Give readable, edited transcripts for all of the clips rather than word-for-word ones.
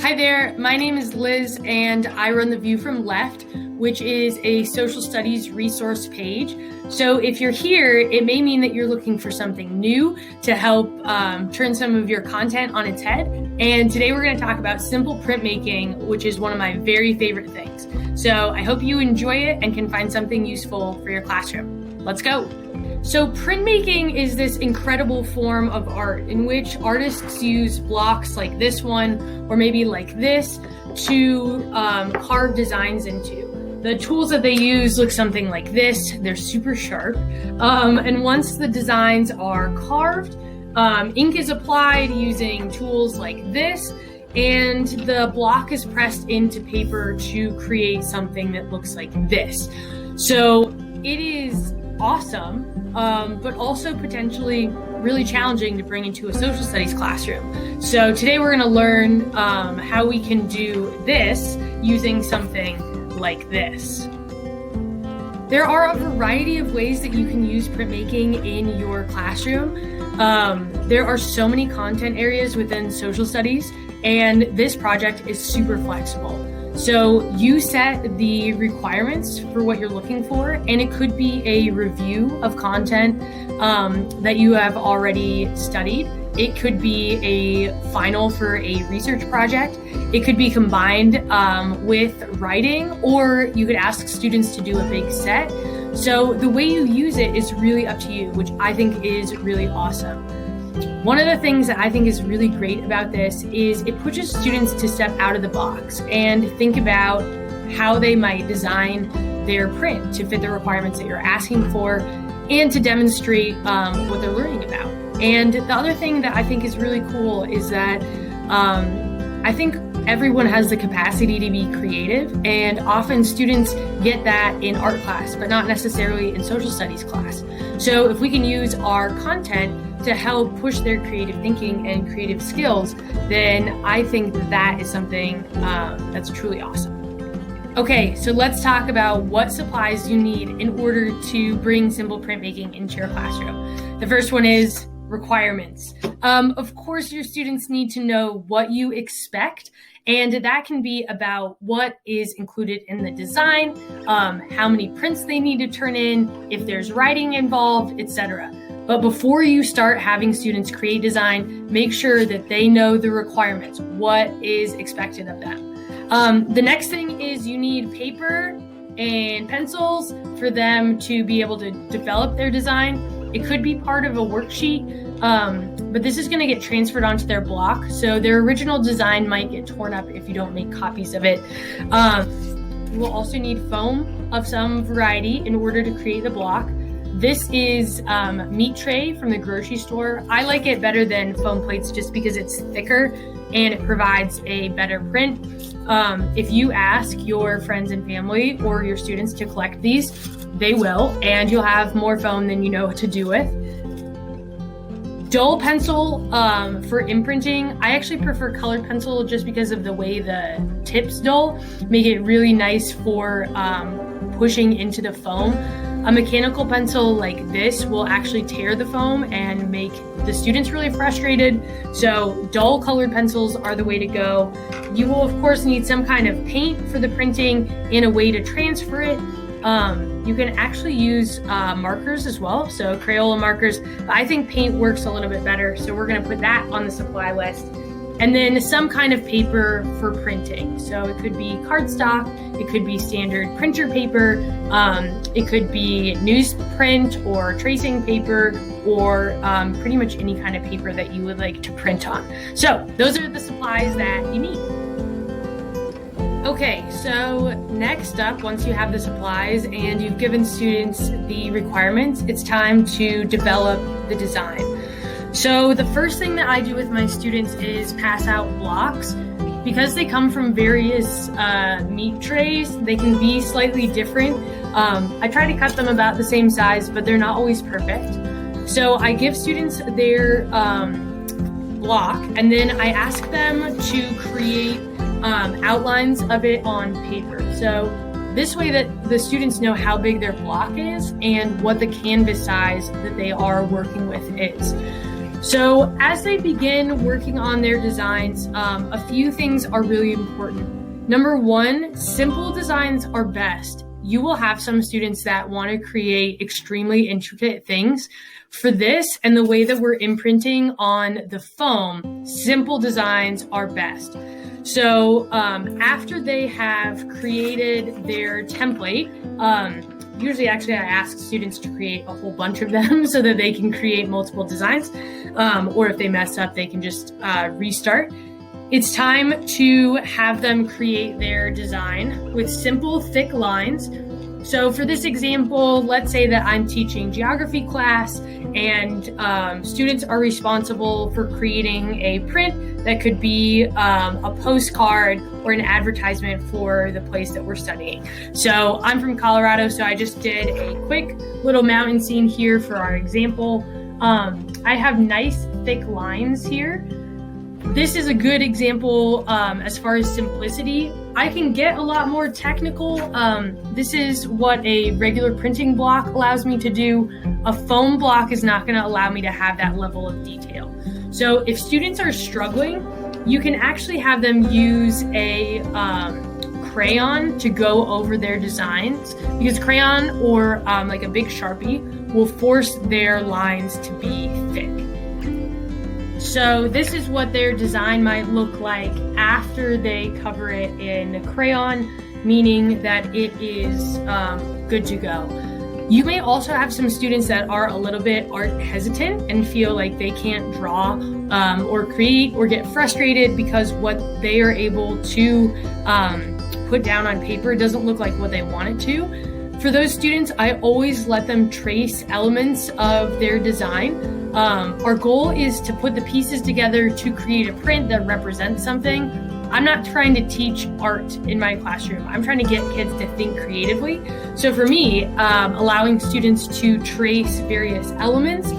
Hi there, my name is Liz and I run the View from Left, which is a social studies resource page. So if you're here, it may mean that you're looking for something new to help turn some of your content on its head. And today we're going to talk about simple printmaking, which is one of my very favorite things. So I hope you enjoy it and can find something useful for your classroom. Let's go. So printmaking is this incredible form of art in which artists use blocks like this one, or maybe like this, to carve designs into. The tools that they use look something like this. They're super sharp. And once the designs are carved, ink is applied using tools like this, and the block is pressed into paper to create something that looks like this. So it is awesome, but also potentially really challenging to bring into a social studies classroom. So today we're going to learn how we can do this using something like this. There are a variety of ways that you can use printmaking in your classroom. There are so many content areas within social studies, and this project is super flexible. So you set the requirements for what you're looking for, and it could be a review of content that you have already studied. It could be a final for a research project. It could be combined with writing, or you could ask students to do a big set. So the way you use it is really up to you, which I think is really awesome. One of the things that I think is really great about this is it pushes students to step out of the box and think about how they might design their print to fit the requirements that you're asking for and to demonstrate what they're learning about. And the other thing that I think is really cool is that I think everyone has the capacity to be creative, and often students get that in art class, but not necessarily in social studies class. So if we can use our content to help push their creative thinking and creative skills, then I think that is something that's truly awesome. Okay, so let's talk about what supplies you need in order to bring simple printmaking into your classroom. The first one is requirements. Of course, your students need to know what you expect, and that can be about what is included in the design, how many prints they need to turn in, if there's writing involved, etc. But before you start having students create design, make sure that they know the requirements, what is expected of them. The next thing is you need paper and pencils for them to be able to develop their design. It could be part of a worksheet, but this is going to get transferred onto their block, so their original design might get torn up if you don't make copies of it. You will also need foam of some variety in order to create the block. This is meat tray from the grocery store. I like it better than foam plates just because it's thicker and it provides a better print. If you ask your friends and family or your students to collect these, they will, and you'll have more foam than you know what to do with. Dull pencil for imprinting. I actually prefer colored pencil just because of the way the tips dull make it really nice for pushing into the foam. A mechanical pencil like this will actually tear the foam and make the students really frustrated. So dull colored pencils are the way to go. You will of course need some kind of paint for the printing and a way to transfer it. You can actually use markers as well, so Crayola markers. But I think paint works a little bit better, so we're going to put that on the supply list. And then some kind of paper for printing. So it could be cardstock, it could be standard printer paper, it could be newsprint or tracing paper, or pretty much any kind of paper that you would like to print on. So those are the supplies that you need. Okay, so next up, once you have the supplies and you've given students the requirements, it's time to develop the design. So the first thing that I do with my students is pass out blocks. Because they come from various meat trays, they can be slightly different. I try to cut them about the same size, but they're not always perfect. So I give students their block, and then I ask them to create outlines of it on paper. So this way that the students know how big their block is and what the canvas size that they are working with is. So as they begin working on their designs, a few things are really important. Number one, simple designs are best. You will have some students that want to create extremely intricate things. For this and the way that we're imprinting on the foam, simple designs are best. So after they have created their template, usually actually I ask students to create a whole bunch of them so that they can create multiple designs, or if they mess up, they can just restart. It's time to have them create their design with simple, thick lines. So for this example, let's say that I'm teaching geography class and students are responsible for creating a print that could be a postcard or an advertisement for the place that we're studying. So I'm from Colorado, so I just did a quick little mountain scene here for our example. I have nice thick lines here. This is a good example as far as simplicity. I can get a lot more technical. This is what a regular printing block allows me to do. A foam block is not going to allow me to have that level of detail. So if students are struggling, you can actually have them use a crayon to go over their designs, because crayon or like a big Sharpie will force their lines to be thick. So this is what their design might look like after they cover it in crayon, meaning that it is good to go. You may also have some students that are a little bit art hesitant and feel like they can't draw or create or get frustrated because what they are able to put down on paper doesn't look like what they want it to. For those students, I always let them trace elements of their design. Our goal is to put the pieces together to create a print that represents something. I'm not trying to teach art in my classroom. I'm trying to get kids to think creatively. So for me, allowing students to trace various elements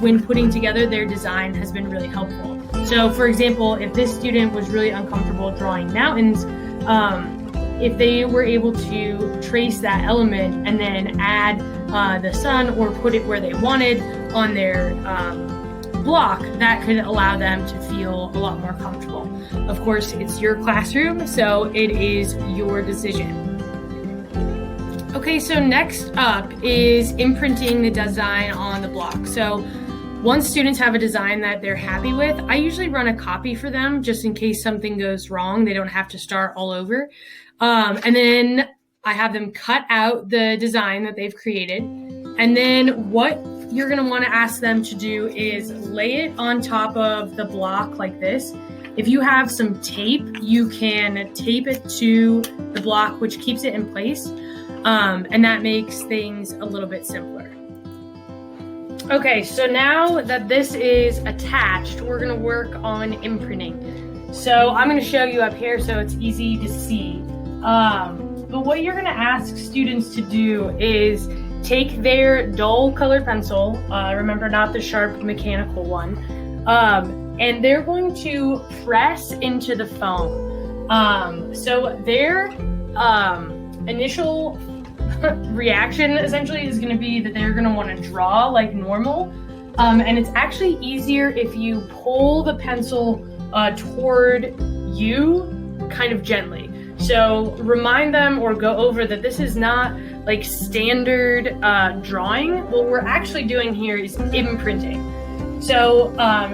when putting together their design has been really helpful. So for example, if this student was really uncomfortable drawing mountains, if they were able to trace that element and then add the sun or put it where they wanted on their block, that could allow them to feel a lot more comfortable. Of course, it's your classroom, so it is your decision. Okay, so next up is imprinting the design on the block. So once students have a design that they're happy with, I usually run a copy for them just in case something goes wrong. They don't have to start all over. And then I have them cut out the design that they've created. And then what you're going to want to ask them to do is lay it on top of the block like this. If you have some tape, you can tape it to the block, which keeps it in place. And that makes things a little bit simpler. Okay, so now that this is attached, we're going to work on imprinting. So I'm going to show you up here so it's easy to see. But what you're going to ask students to do is take their dull colored pencil, remember not the sharp mechanical one, and they're going to press into the foam. So their initial reaction essentially is going to be that they're going to want to draw like normal, and it's actually easier if you pull the pencil toward you kind of gently. So remind them or go over that this is not like standard drawing. What we're actually doing here is imprinting. So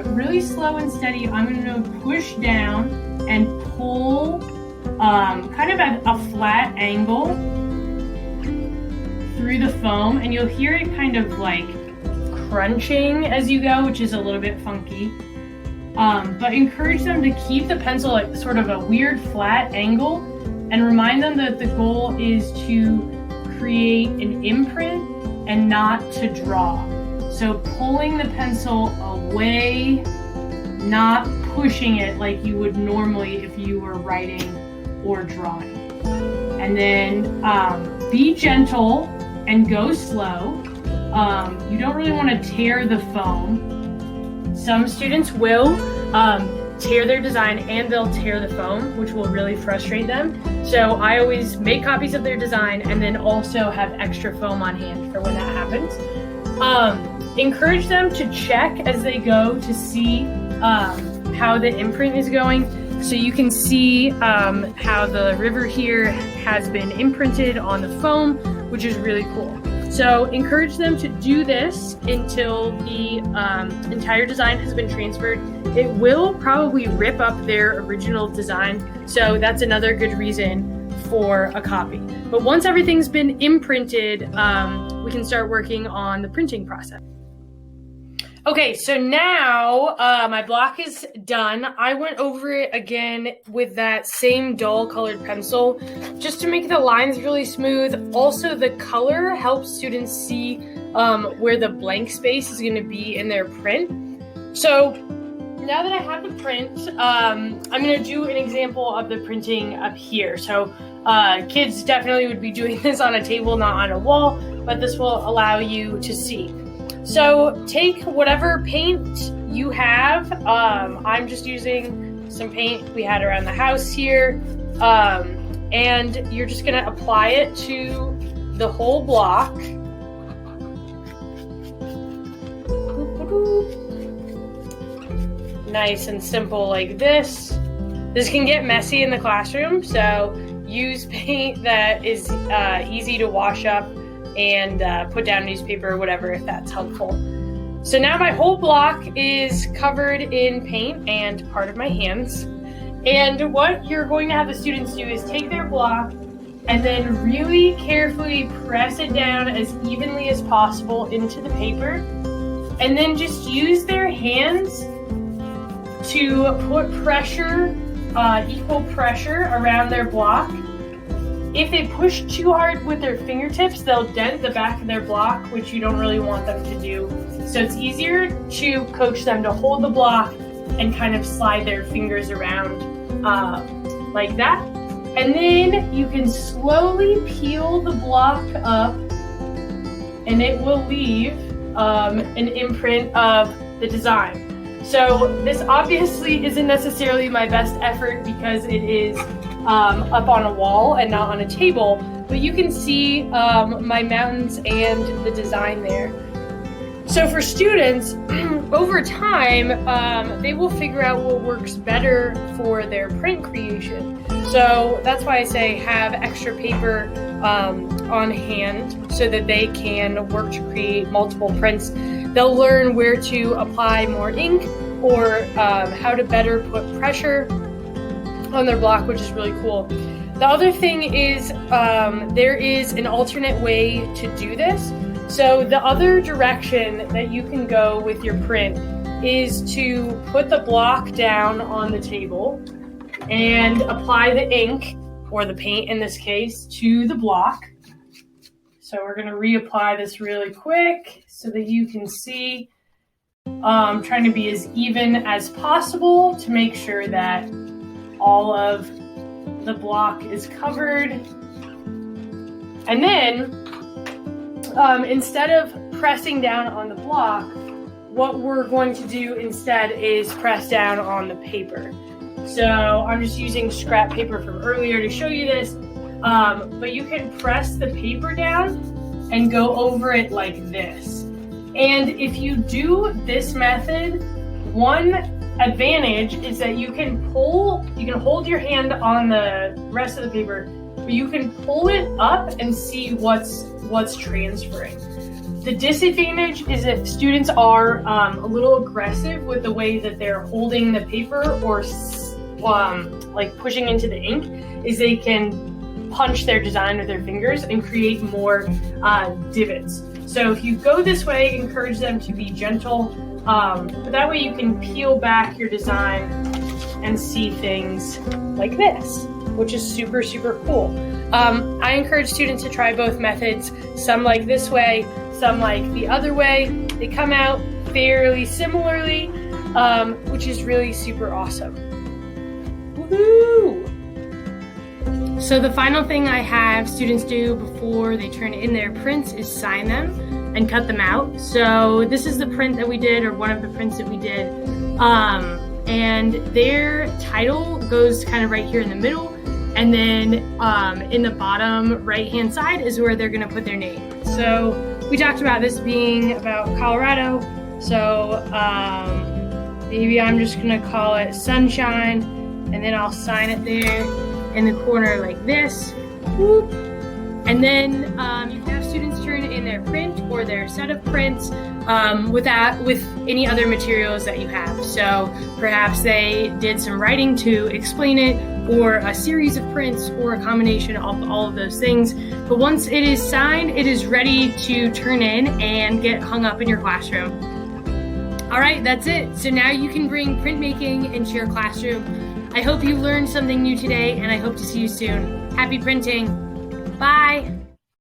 really slow and steady, I'm going to push down and pull kind of at a flat angle through the foam, and you'll hear it kind of like crunching as you go, which is a little bit funky. But encourage them to keep the pencil at sort of a weird flat angle, and remind them that the goal is to create an imprint and not to draw. So pulling the pencil away, not pushing it like you would normally if you were writing or drawing. And then be gentle and go slow. You don't really want to tear the foam. Some students will tear their design and they'll tear the foam, which will really frustrate them. So I always make copies of their design and then also have extra foam on hand for when that happens. encourage them to check as they go to see how the imprint is going. So you can see how the river here has been imprinted on the foam, which is really cool. So encourage them to do this until the entire design has been transferred. It will probably rip up their original design, so that's another good reason for a copy. But once everything's been imprinted, we can start working on the printing process. Okay, so now my block is done. I went over it again with that same dull colored pencil just to make the lines really smooth. Also, the color helps students see where the blank space is going to be in their print. So now that I have the print, I'm going to do an example of the printing up here. So kids definitely would be doing this on a table, not on a wall, but this will allow you to see. So take whatever paint you have. I'm just using some paint we had around the house here. And you're just gonna apply it to the whole block. Nice and simple like this. This can get messy in the classroom, so use paint that is easy to wash up and put down newspaper or whatever if that's helpful. So now my whole block is covered in paint and part of my hands. And what you're going to have the students do is take their block and then really carefully press it down as evenly as possible into the paper. And then just use their hands to put pressure, equal pressure around their block. If they push too hard with their fingertips, they'll dent the back of their block, which you don't really want them to do. So it's easier to coach them to hold the block and kind of slide their fingers around like that. And then you can slowly peel the block up and it will leave an imprint of the design. So this obviously isn't necessarily my best effort because it is up on a wall and not on a table, but you can see my mountains and the design there. So for students, over time, they will figure out what works better for their print creation. So that's why I say have extra paper on hand so that they can work to create multiple prints. They'll learn where to apply more ink or how to better put pressure on their block, which is really cool. The other thing is there is an alternate way to do this. So the other direction that you can go with your print is to put the block down on the table and apply the ink, or the paint in this case, to the block. So we're going to reapply this really quick so that you can see. Trying to be as even as possible to make sure that all of the block is covered. And then instead of pressing down on the block, what we're going to do instead is press down on the paper. So I'm just using scrap paper from earlier to show you this, but you can press the paper down and go over it like this. And if you do this method, one advantage is that you can hold your hand on the rest of the paper, but you can pull it up and see what's transferring. The disadvantage is if students are a little aggressive with the way that they're holding the paper or like pushing into the ink, is they can punch their design with their fingers and create more divots. So if you go this way, encourage them to be gentle, but that way you can peel back your design and see things like this, which is super, super cool. I encourage students to try both methods. Some like this way, some like the other way. They come out fairly similarly, which is really super awesome. Woohoo! So the final thing I have students do before they turn in their prints is sign them and cut them out. So this is the print that we did, or one of the prints that we did. And their title goes kind of right here in the middle. And then in the bottom right-hand side is where they're gonna put their name. So we talked about this being about Colorado. So maybe I'm just gonna call it sunshine, and then I'll sign it there in the corner like this. Whoop. And then you can have students turn in their print or their set of prints with any other materials that you have. So perhaps they did some writing to explain it, or a series of prints, or a combination of all of those things. But once it is signed, it is ready to turn in and get hung up in your classroom. All right, that's it. So now you can bring printmaking into your classroom. I hope you learned something new today, and I hope to see you soon. Happy printing. Bye.